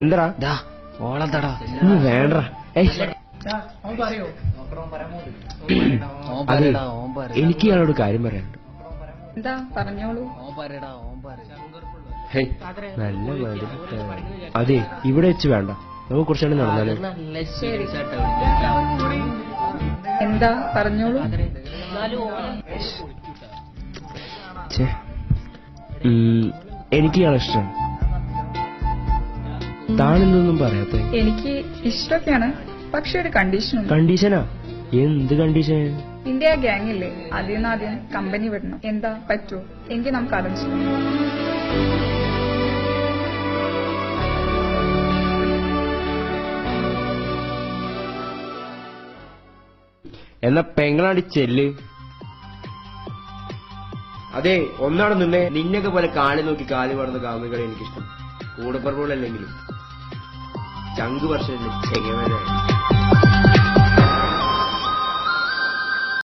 എന്താടാ ഓളെന്താടാ വേണ്ട അതെ എനിക്ക് ഇയാളോട് കാര്യം പറയാനുണ്ട്. എന്താ പറഞ്ഞോളൂ. നല്ല മതി. അതെ ഇവിടെ വെച്ച് വേണ്ട, നമുക്ക് കുറച്ചുകൂടി നടന്നാലോ? എന്താ പറഞ്ഞോളൂ. എനിക്ക് ഇയാളെ ഇഷ്ടമാണ്. താനെന്തൊന്നും പറയാത്ത? എനിക്ക് ഇഷ്ടമൊക്കെയാണ്, പക്ഷെ ഒരു കണ്ടീഷൻ. കണ്ടീഷനാ? എന്ത് കണ്ടീഷൻ? ഇന്ത്യ ഗ്യാങ് ഇല്ലേ, അതിൽ നിന്ന് ആദ്യം കമ്പനി വിടണം. എന്താ പറ്റൂ? എങ്കിൽ നമുക്ക് ആലോചിച്ചു. എന്നാ പെങ്ങളാടി ചെല്ല്. അതെ ഒന്നാണ് നിന്നെ, നിന്നൊക്കെ പോലെ കാലി നോക്കി കാലി പടന്ന് കാമുകളെ എനിക്കിഷ്ടം. കൂടപ്പറമ്പുകളല്ലെങ്കിലും ചങ്ക് വർഷം ചെങ്ങമേനാണ്.